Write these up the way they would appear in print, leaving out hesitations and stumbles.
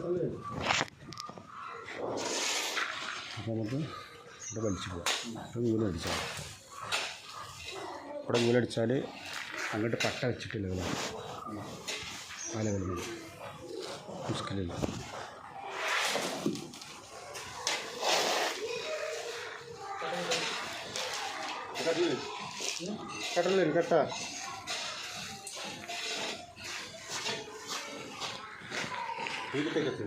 അപ്പോൾ നമുക്ക് ഇവിടെ വലിച്ചു പോകാം. ഇവിടെ നൂലടിച്ചാൽ ഇവിടെ നൂലടിച്ചാൽ അങ്ങോട്ട് പട്ട വെച്ചിട്ടില്ല പല കളികൾ മുസ്കലില്ല. കട്ടല്ലേ കട്ട ഇതിലേക്ക്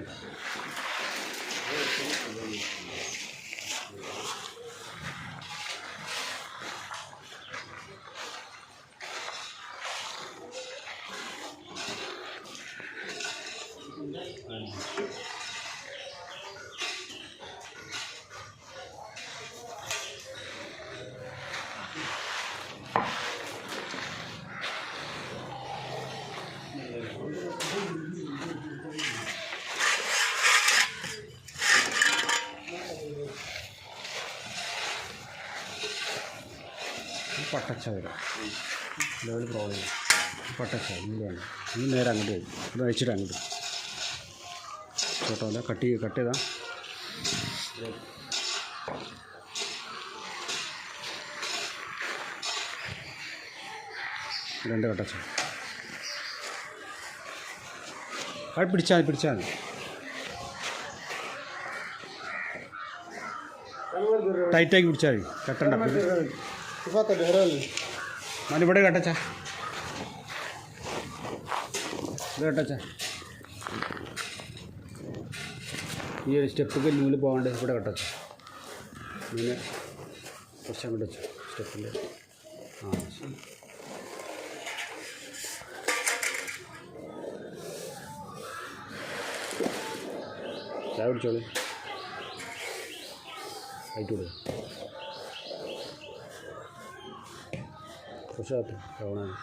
പട്ടച്ച വരാം. ലെവൽ പ്രോബ്ലം പട്ടച്ച ഇങ്ങനെയാണ്. ഇനി നേരെ അങ്ങോട്ട് വരും. ഇത് അഴിച്ചിട്ട് അങ്ങോട്ട് ചോട്ടല്ല കട്ട് ചെയ്താ രണ്ട് കട്ടച്ച അത് പിടിച്ചാൽ മതി ടൈറ്റാക്കി പിടിച്ചാൽ മതി. കട്ടണ്ട ഇവിടെ കട്ടച്ച ഇത് കട്ടച്ച ഈ ഒരു സ്റ്റെപ്പൊക്കെ നൂല് പോകാണ്ട് ഇവിടെ കട്ടച്ച നൂല് കുറച്ച് അങ്ങോട്ട് വെച്ചു സ്റ്റെപ്പിൻ്റെ. ശരി ചായ പിടിച്ചോളൂ. ആയിട്ട് കൊടുക്കും കുറച്ചകത്ത് ടൗണാണ്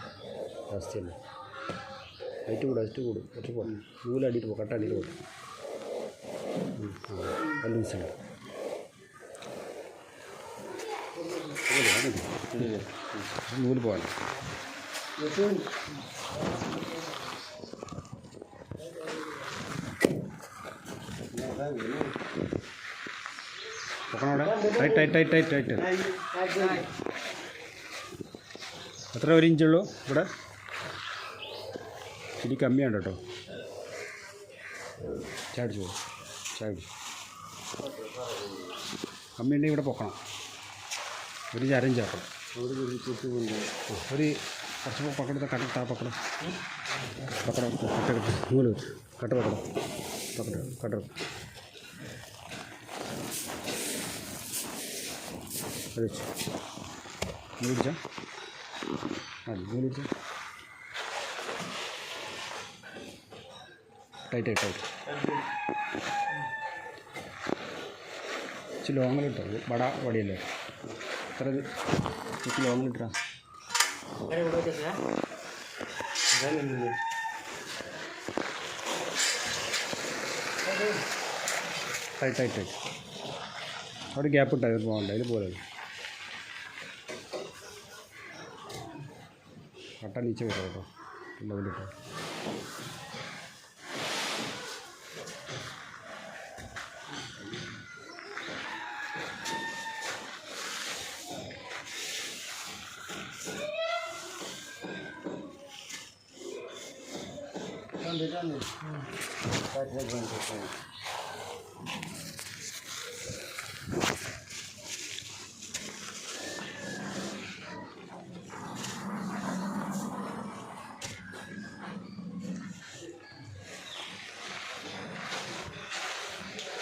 ജാസ്തിയല്ല. ഹൈറ്റ് കൂടും കുറച്ച് പോകണം. നൂലടിയിട്ട് പോകും. കട്ട അടിയിട്ട് പോകും. നല്ല മിസ്സാണ്. നൂല് പോകാൻ അവിടെ ടൈറ്റ് എത്ര 1 ഇഞ്ചുള്ളൂ ഇവിടെ? ഇച്ചിരി കമ്മിയാണ് കേട്ടോ. ചാടിച്ചു കമ്മി ഉണ്ടെങ്കിൽ ഇവിടെ പൊക്കണം. ഒരു ചരം ചേർക്കണം. ഒരു കുറച്ച് പക്കടത്തെ പക്കടം നൂല് കട്ട അത് വെച്ചു നൂല് പിടിച്ചാൽ നൂല് പിടിച്ചാൽ ടൈറ്റ് ഇച്ചിരി ലോങ്ങിലിട്ടോ. വടിയല്ലേ എത്ര ഇച്ചിരി ലോങ്ങിലിട്ടാ ടൈറ്റ് അവിടെ ഗ്യാപ്പ് ഇട്ടാൽ പോകണ്ട. അതിൽ പോലെ കട്ട നീച്ച വരും കേട്ടോ. ലെവലിട്ടോ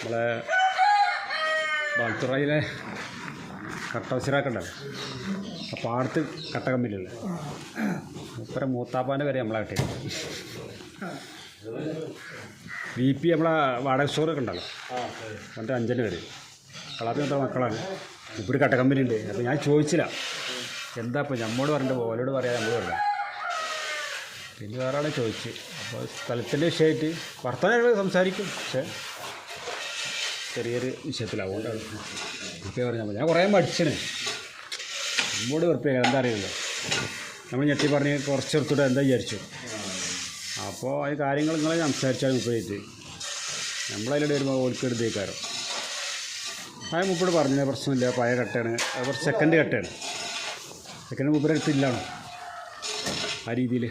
നമ്മളെ ബാൽത്തുറയിലെ കട്ടവസിറാക്കുണ്ടല്ലോ. ആ പാടത്ത് കട്ട കമ്പിയിലല്ലേ ഇപ്പം മൂത്താപ്പാൻ്റെ വരെ നമ്മളെ കിട്ടിയത്. VP നമ്മളെ വാടക സ്റ്റോറൊക്കെ ഉണ്ടല്ലോ എന്നിട്ട് 5 വരെ കളാപ്പിനത്തെ മക്കളാണ്. ഇപ്പോൾ ഒരു കട്ട കമ്പനി ഉണ്ട്. അപ്പോൾ ഞാൻ ചോദിച്ചില്ല എന്താ ഇപ്പോൾ നമ്മോട് പറഞ്ഞിട്ട് ഓലോട് പറയാൻ നമ്മൾ പറയാം. പിന്നെ വേറെ ആളെ ചോദിച്ച് അപ്പോൾ സ്ഥലത്തിൻ്റെ വിഷയമായിട്ട് വർത്തമാനം സംസാരിക്കും. പക്ഷേ ചെറിയൊരു വിഷയത്തിലാണ്. അതുകൊണ്ടാണ് ഇപ്പോൾ പറഞ്ഞാൽ മതി. ഞാൻ കുറേ മടിച്ചണ് നമ്മോട് വെറുപ്പിക്കുക. എന്താ അറിയില്ല നമ്മൾ ഞെട്ടി പറഞ്ഞ് കുറച്ചെടുത്തിട്ട് എന്താ വിചാരിച്ചു. അപ്പോൾ ഈ കാര്യങ്ങൾ നിങ്ങളെ സംസാരിച്ചാൽ മുമ്പായിട്ട് നമ്മളതിലൂടെ വരുമ്പോൾ ഓൽക്ക് എടുത്തേക്കാരോ. ആ മുപ്പോട് പറഞ്ഞ പ്രശ്നമില്ല, പഴയ കട്ടയാണ്, കുറച്ച് സെക്കൻഡ് കട്ടയാണ്. സെക്കൻഡ് മുപ്പത് അടുത്തില്ലാണോ ആ രീതിയിൽ.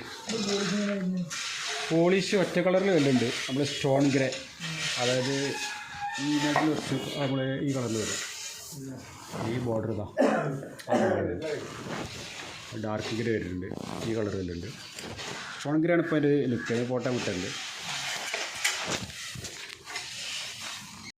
പോളിഷ് ഒറ്റ കളറിൽ വരുന്നുണ്ട്, നമ്മൾ സ്റ്റോൺ ഗ്രേ, അതായത് ഈ നാട്ടിൽ കുറച്ച് നമ്മൾ ഈ കളറിൽ വരും. ഈ ബോർഡർ ഇതാ ഡാർക്ക് ഗ്രേ വരുന്നുണ്ട്, ഈ കളർ വരുന്നുണ്ട്. സ്റ്റോൺ ഗ്രേ ആണ് ഇപ്പോൾ അതിൻ്റെ ലുക്ക്, ഫോട്ടോ വിട്ടുണ്ട്.